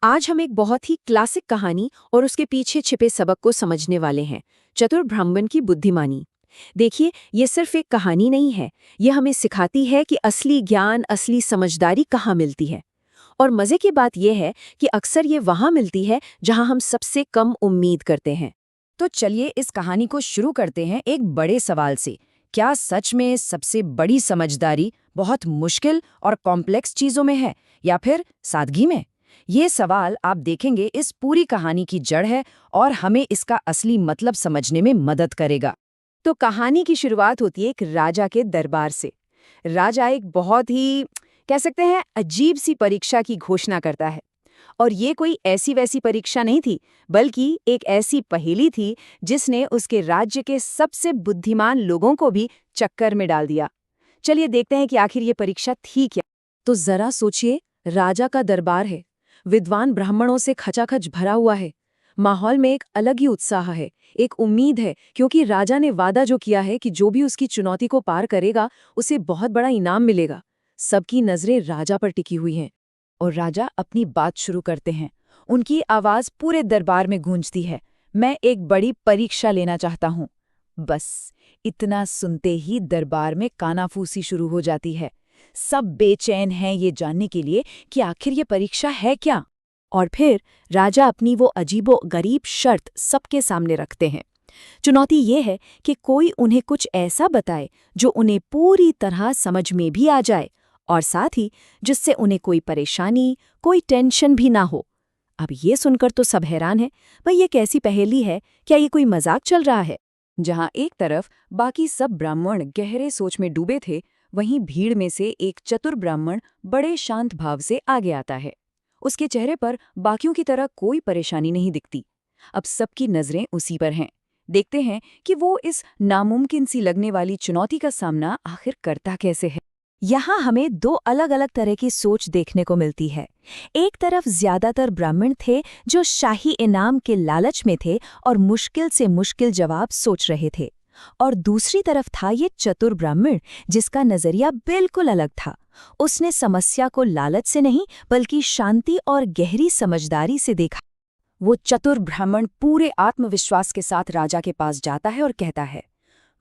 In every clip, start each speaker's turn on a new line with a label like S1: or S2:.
S1: आज हम एक बहुत ही क्लासिक कहानी और उसके पीछे छिपे सबक को समझने वाले हैं। चतुर ब्राह्मण की बुद्धिमानी। देखिए, ये सिर्फ एक कहानी नहीं है। ये हमें सिखाती है कि असली ज्ञान, असली समझदारी कहाँ मिलती है। और मजे की बात यह है कि अक्सर ये वहाँ मिलती है जहाँ हम सबसे कम उम्मीद करते हैं।
S2: तो चलिए इस कहानी को शुरू करते हैं एक बड़े सवाल से। क्या सच में सबसे बड़ी समझदारी बहुत मुश्किल और कॉम्प्लेक्स चीजों में है या फिर सादगी में? ये सवाल आप देखेंगे इस पूरी कहानी की जड़ है और हमें इसका असली मतलब समझने में मदद करेगा।
S1: तो कहानी की शुरुआत होती है एक राजा के दरबार से। राजा एक बहुत ही, कह सकते हैं, अजीब सी परीक्षा की घोषणा करता है। और ये कोई ऐसी वैसी परीक्षा नहीं थी, बल्कि एक ऐसी पहेली थी जिसने उसके राज्य के सबसे बुद्धिमान लोगों को भी चक्कर में डाल दिया। चलिए देखते हैं कि आखिर ये परीक्षा थी क्या। तो जरा सोचिए, राजा का दरबार है, विद्वान ब्राह्मणों से खचाखच भरा हुआ है। माहौल में एक अलग ही उत्साह है, एक उम्मीद है, क्योंकि राजा ने वादा जो किया है कि जो भी उसकी चुनौती को पार करेगा उसे बहुत बड़ा इनाम मिलेगा। सबकी नजरें राजा पर टिकी हुई हैं।
S2: और राजा अपनी बात शुरू करते हैं। उनकी आवाज पूरे दरबार में गूंजती है। मैं एक बड़ी परीक्षा लेना चाहता हूँ। बस इतना सुनते ही दरबार में कानाफूसी शुरू हो जाती है। सब बेचैन हैं ये जानने के लिए कि आखिर ये परीक्षा है क्या।
S1: और फिर राजा अपनी वो अजीबो गरीब शर्त सबके सामने रखते हैं। चुनौती ये है कि कोई उन्हें कुछ ऐसा बताए जो उन्हें पूरी तरह समझ में भी आ जाए, और साथ ही जिससे उन्हें कोई परेशानी, कोई टेंशन भी ना हो। अब ये सुनकर तो सब हैरान है, भाई ये कैसी पहेली है, क्या ये कोई मजाक चल रहा है?
S2: जहाँ एक तरफ बाकी सब ब्राह्मण गहरे सोच में डूबे थे, वहीं भीड़ में से एक चतुर ब्राह्मण बड़े शांत भाव से आगे आता है। उसके चेहरे पर बाकियों की तरह कोई परेशानी नहीं दिखती। अब सबकी नजरें उसी पर हैं। देखते हैं कि वो इस नामुमकिन सी लगने वाली चुनौती का सामना आखिर करता कैसे है।
S1: यहाँ हमें दो अलग अलग तरह की सोच देखने को मिलती है। एक तरफ ज्यादातर ब्राह्मण थे जो शाही इनाम के लालच में थे और मुश्किल से मुश्किल जवाब सोच रहे थे, और दूसरी तरफ था ये चतुर ब्राह्मण जिसका नजरिया बिल्कुल अलग था। उसने समस्या को लालच से नहीं बल्कि शांति और गहरी समझदारी से देखा।
S2: वो चतुर ब्राह्मण पूरे आत्मविश्वास के साथ राजा के पास जाता है और कहता है,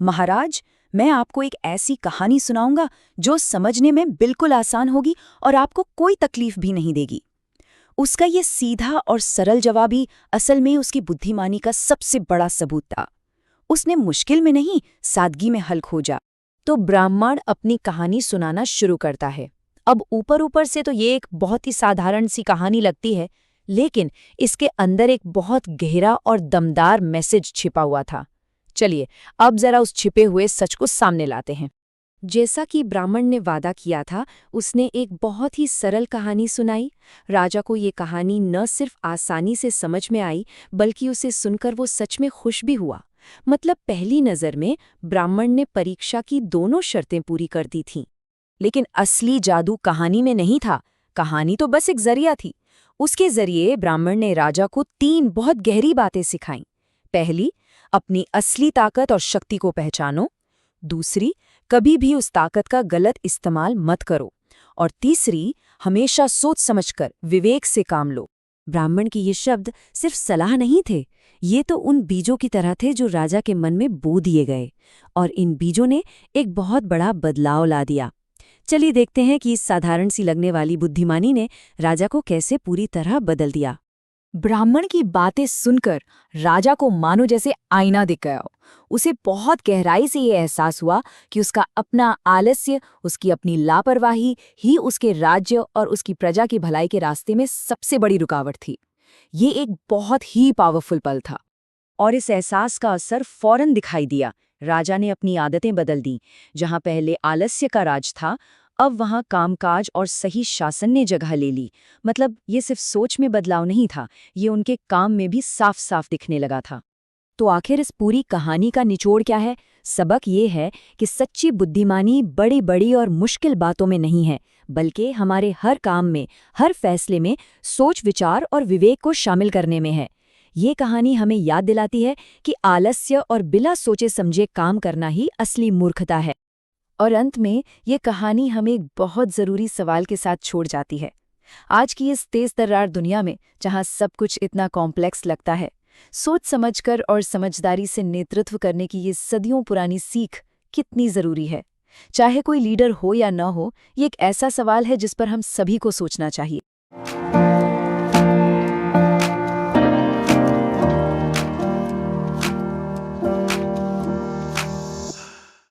S2: महाराज, मैं आपको एक ऐसी कहानी सुनाऊंगा जो समझने में बिल्कुल आसान होगी और आपको कोई तकलीफ भी नहीं देगी। उसका ये सीधा और सरल जवाब ही असल में उसकी बुद्धिमानी का सबसे बड़ा सबूत था। उसने मुश्किल में नहीं, सादगी में हल खोजा।
S1: तो ब्राह्मण अपनी कहानी सुनाना शुरू करता है। अब ऊपर ऊपर से तो ये एक बहुत ही साधारण सी कहानी लगती है, लेकिन इसके अंदर एक बहुत गहरा और दमदार मैसेज छिपा हुआ था। चलिए अब जरा उस छिपे हुए सच को सामने लाते हैं। जैसा कि ब्राह्मण ने वादा किया था, उसने एक बहुत ही सरल कहानी सुनाई। राजा को ये कहानी न सिर्फ आसानी से समझ में आई, बल्कि उसे सुनकर वो सच में खुश भी हुआ। मतलब पहली नज़र में ब्राह्मण ने परीक्षा की दोनों शर्तें पूरी कर दी थीं। लेकिन असली जादू कहानी में नहीं था। कहानी तो बस एक जरिया थी। उसके जरिए ब्राह्मण ने राजा को 3 बहुत गहरी बातें सिखाईं। पहली, अपनी असली ताकत और शक्ति को पहचानो। दूसरी, कभी भी उस ताकत का गलत इस्तेमाल मत करो। और तीसरी, हमेशा सोच समझकर विवेक से काम लो। ब्राह्मण की ये शब्द सिर्फ सलाह नहीं थे, ये तो उन बीजों की तरह थे जो राजा के मन में बो दिए गए, और इन बीजों ने एक बहुत बड़ा बदलाव ला दिया। चलिए देखते हैं कि इस साधारण सी लगने वाली बुद्धिमानी ने राजा को कैसे पूरी तरह बदल दिया।
S2: ब्राह्मण की बातें सुनकर राजा को मानो जैसे आईना दिख गया हो। उसे बहुत गहराई से ये एहसास हुआ कि उसका अपना आलस्य, उसकी अपनी लापरवाही ही उसके राज्य और उसकी प्रजा की भलाई के रास्ते में सबसे बड़ी रुकावट थी। ये एक बहुत ही पावरफुल पल था, और इस एहसास का असर फौरन दिखाई दिया। राजा ने अपनी आदतें बदल दी। जहां पहले आलस्य का राज था, अब वहां कामकाज और सही शासन ने जगह ले ली। मतलब ये सिर्फ सोच में बदलाव नहीं था, ये उनके काम में भी साफ साफ दिखने लगा था।
S1: तो आखिर इस पूरी कहानी का निचोड़ क्या है? सबक ये है कि सच्ची बुद्धिमानी बड़ी बड़ी और मुश्किल बातों में नहीं है, बल्कि हमारे हर काम में, हर फैसले में सोच, विचार और विवेक को शामिल करने में है। ये कहानी हमें याद दिलाती है कि आलस्य और बिना सोचे समझे काम करना ही असली मूर्खता है। और अंत में ये कहानी हमें एक बहुत ज़रूरी सवाल के साथ छोड़ जाती है। आज की इस तेज तर्रार दुनिया में, जहां सब कुछ इतना कॉम्प्लेक्स लगता है, सोच समझकर और समझदारी से नेतृत्व करने की ये सदियों पुरानी सीख कितनी जरूरी है। चाहे कोई लीडर हो या न हो, ये एक ऐसा सवाल है जिस पर हम सभी को सोचना चाहिए।